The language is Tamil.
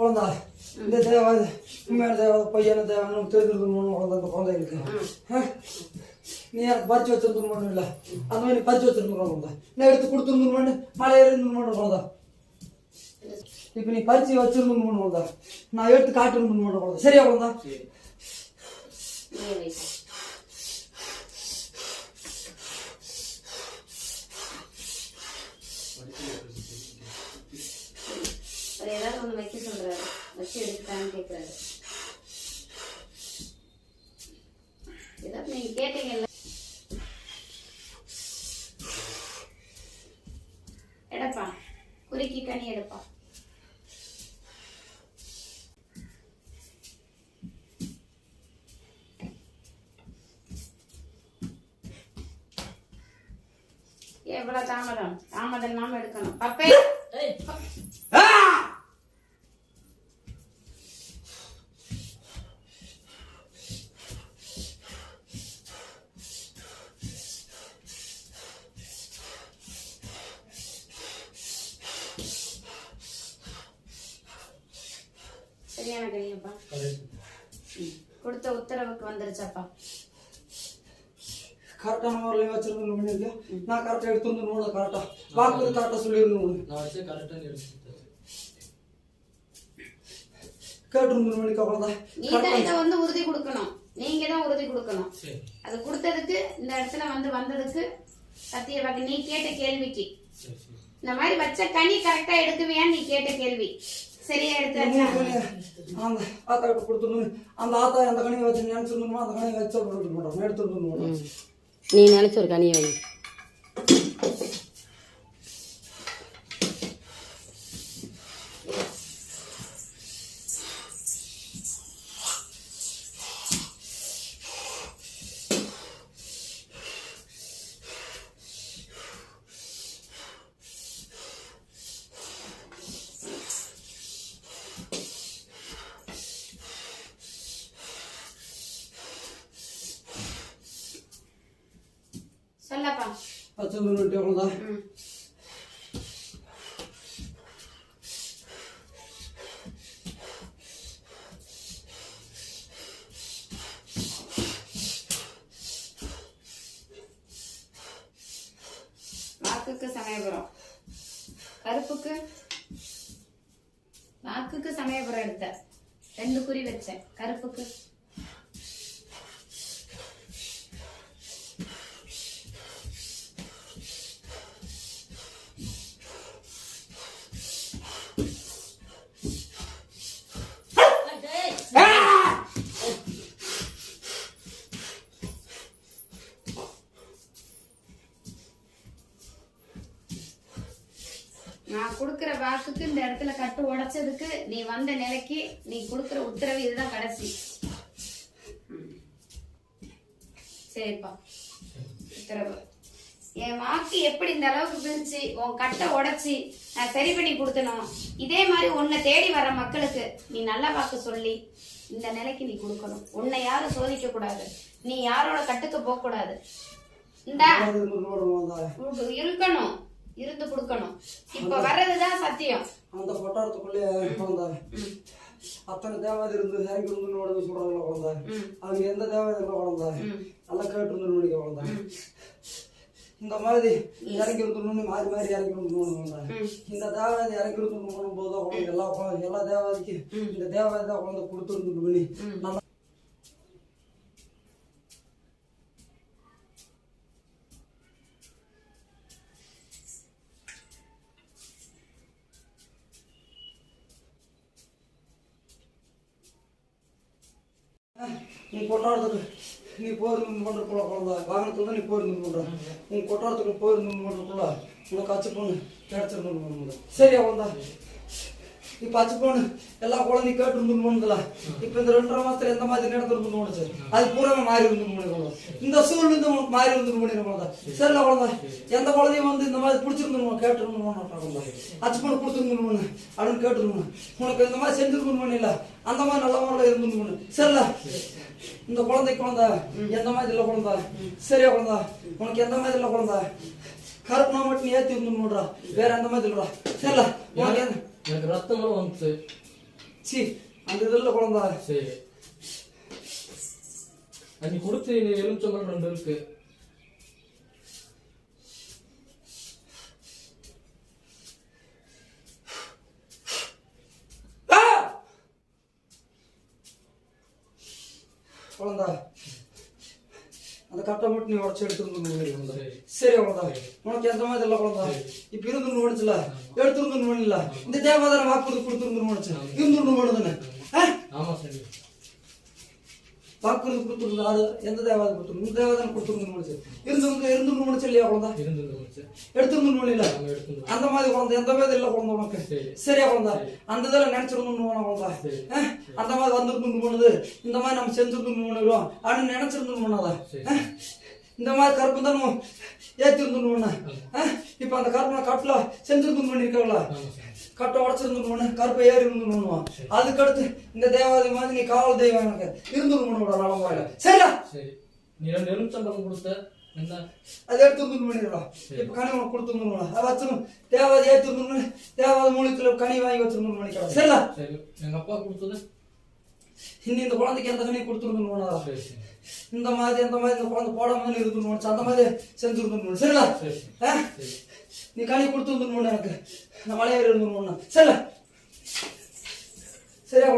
குழந்தா இந்த தேவை உண்மையான தேவை பையன தேவைன்னு தெரிஞ்சிருக்கணும்னு குழந்தை அந்த குழந்தைகளுக்கு நீ எனக்கு பறிச்சு வச்சிருந்துருமானு இல்லை அந்த மாதிரி நீ பறிச்சு வச்சிருந்துருக்கோம் குழந்தை நான் எடுத்து கொடுத்துருந்துருமான்னு மழை இருந்துருமான்னு குழந்தை இப்போ நீ பறிச்சு வச்சிருந்துருமானு குழந்தை நான் எடுத்து காட்டுருந்துருமானு குழந்தை சரியா குழந்தை ஏதாவது ஒன்று வைக்க சொல்றாரு வச்சு எடுத்தான்னு கேட்குறாரு ஏதாவது நீங்க கேட்டீங்கல்ல எடுப்பா குறுக்கி கனி எடுப்பா எவ்வளவு தாமதம் இல்லாம எடுக்கணும் பப்பே சரியான கனியப்பா கொடுத்த உத்தரவுக்கு வந்துருச்சப்பா கரெக்டான முறையில் வச்சிருந்தேன் பண்ணிருக்கேன் நான் கரெக்டாக எடுத்து வந்து கரெக்டா வாக்கு கரெக்டாக சொல்லியிருந்தேன் கேட்டு மணிக்கு அவ்வளோதான் இதை வந்து உறுதி கொடுக்கணும் நீங்க தான் உறுதி கொடுக்கணும் அது கொடுத்ததுக்கு இந்த இடத்துல வந்ததுக்கு சத்திய வாக்கு நீ கேட்ட கேள்விக்கு இந்த மாதிரி வச்ச கனி கரெக்டா எடுக்குவியான்னு நீ கேட்ட கேள்வி சரியா எடுத்தாச்சா அந்த ஆத்தா கிட்ட கொடுத்துருந்தோம் அந்த ஆத்தா அந்த கனியை வச்சு நினைச்சிருந்தோமோ அந்த கனியை வச்சு சொல்லிட்டு மாட்டோம் எடுத்துருந்தோம் நீ நினைச்ச ஒரு கனியை வை சொல்லப்பா வச்சிருந்துட்டு அவ்வளோதான் வாக்குக்கு சமயபுரம் கருப்புக்கு வாக்குக்கு சமயபுரம் எடுத்த 2 குறி வச்சேன் கருப்புக்கு நான் கொடுக்கிற வாக்குக்கு இந்த இடத்துல கட்டு உடைச்சதுக்கு நீ வந்த நிலைக்கு நீ கொடுக்கிற உத்தரவு இதுதான் கடைசி சரிப்பா உத்தரவு என் வாக்கு எப்படி இந்த அளவுக்கு பிரிச்சு உன் கட்டை உடைச்சி நான் சரி பண்ணி கொடுத்தனும் இதே மாதிரி உன்னை தேடி வர மக்களுக்கு நீ நல்ல வாக்கு சொல்லி இந்த நிலைக்கு நீ கொடுக்கணும் உன்னை யாரும் சோதிக்க கூடாது நீ யாரோட கட்டுக்கு போக கூடாது இந்தா இருக்கணும் இருந்து கொடுக்கணும் இப்ப வர்றதுதான் சத்தியம் அந்த கொட்டாரத்துக்குள்ளே குழந்தை அத்தனை தேவாதி இருந்து இறங்கி இருந்து சொல்றாங்களா குழந்தை அவங்க எந்த தேவாதி இருக்கா குழந்தை நல்லா கேட்டு இருந்து குழந்தை இந்த மாதிரி இறங்கி இருந்துடணும்னு மாறி மாறி இறங்கி இருந்துடணும் இந்த தேவாதி இறங்கி இருந்துடும் போதுதான் குழந்தை எல்லா தேவாதிக்கு இந்த தேவாதி தான் குழந்தை கொடுத்துருந்து நல்லா நீ கொட்டாரத்துக்கு நீ போயிருந்து பண்ணுறக்குள்ள குழந்தை வாகனத்துல தான் நீ போயிருந்து பண்ற நீ கொட்டாரத்துக்கு போயிருந்து பண்ணுறக்குள்ள உனக்கு அச்சு பொண்ணு கிடைச்சிருந்து சரியா குழந்தா இப்போ அச்சு பொண்ணு எல்லா குழந்தையும் கேட்டு இருந்துல இப்போ இந்த 2.5 மாசத்துல எந்த மாதிரி நடந்துருந்து போனுச்சு அது பூராமே மாறி இருந்து குழந்தை இந்த சூழ்நிலை உனக்கு மாறி இருந்து குழந்தை சரில குழந்தை எந்த குழந்தையும் இந்த மாதிரி பிடிச்சிருந்து கேட்டு குழந்தை அச்சு பொண்ணு கொடுத்துருந்து அப்படின்னு கேட்டுருந்தோம் உனக்கு இந்த மாதிரி செஞ்சிருக்கணும் இல்லை அந்த மாதிரி நல்ல முறையில் இருந்து சரில இந்த குழந்தை எந்த மாதிரி இல்லை குழந்தை சரியா குழந்தை உனக்கு எந்த மாதிரி இல்லை குழந்தை கருப்புனா மட்டும் ஏற்றி இருந்துடா வேற எந்த மாதிரி இல்லடா சரில உனக்கு எனக்கு ரத்தங்களும் வந்துச்சு சி அந்த இதில் குழந்தா. சரி நீ கொடுத்து எலுமிச்சம்பழம் 2 இருக்கு. குழந்தா அந்த கட்டை மட்டும் நீ உடச்சு எடுத்துருந்து. சரி சரி குழந்தா, உனக்கு எந்த மாதிரி இல்லை குழந்தா. இப்ப இருந்து முடிச்சுல எடுத்துருந்து பண்ணல. இந்த தேவாதாரம் வாக்கு கொடுத்துருந்து முடிச்சு இருந்து பண்ணுதுன்னு. ஆமா சரி வாக்குறுதி கொடுத்துருந்தா அது எந்த தேவாதம் கொடுத்துருந்தோம்? இந்த தேவாதம் கொடுத்துருந்து முடிச்சு இருந்து முடிச்சு இல்லையா குழந்தா? எடுத்துருந்து முடியல. அந்த மாதிரி குழந்தை எந்த மாதிரி இல்லை குழந்தை உனக்கு. சரியா குழந்தா? அந்த இதெல்லாம் நினைச்சிருந்தோம் குழந்தா. அந்த மாதிரி வந்திருந்து பண்ணுது, இந்த மாதிரி நம்ம செஞ்சிருந்து பண்ணுறோம் அப்படின்னு நினைச்சிருந்து பண்ணாதா? இந்த மாதிரி கருப்பு தான் நம்ம ஏற்றிருந்து பண்ண. இப்ப அந்த கருப்பு கட்டில செஞ்சிருந்து பண்ணிருக்கல, கட்டை உடச்சிருந்து கருப்பை ஏறி இருந்து பண்ணுவான். அதுக்கடுத்து இந்த தேவாதி மாதிரி நீ காவல் தெய்வம் எனக்கு இருந்து பண்ண நலமுறையில. சரியா? சரி நீ 2 எலுமிச்சம்பழம் கொடுத்த என்ன அது எடுத்து பண்ணிடலாம். இப்ப கனி உனக்கு கொடுத்துருந்தோம், அதை வச்சிடும். தேவாதி ஏற்றிருந்து தேவாதி மூலியத்துல கனி வாங்கி வச்சிருந்தோம் பண்ணிக்கலாம். சரியா? சரி எங்க அப்பா கொடுத்தது இன்னும் இந்த குழந்தைக்கு எந்த கனி கொடுத்துருந்தோம், இந்த மாதிரி இந்த குழந்தை போடாம இருந்துருந்துச்சு, அந்த மாதிரி செஞ்சுருந்துருந்தோம். சரிங்களா? நீ கனி கொடுத்துருந்துருந்தோம் எனக்கு, நான் மலையேறி இருந்துருந்தோம். சரியா? சரியா?